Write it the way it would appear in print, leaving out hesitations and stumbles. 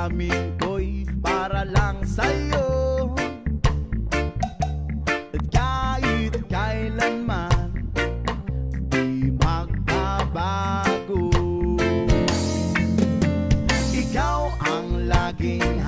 damdamin ko'y para lang sa'yo. At kahit kailanman di magbabago, ikaw ang laging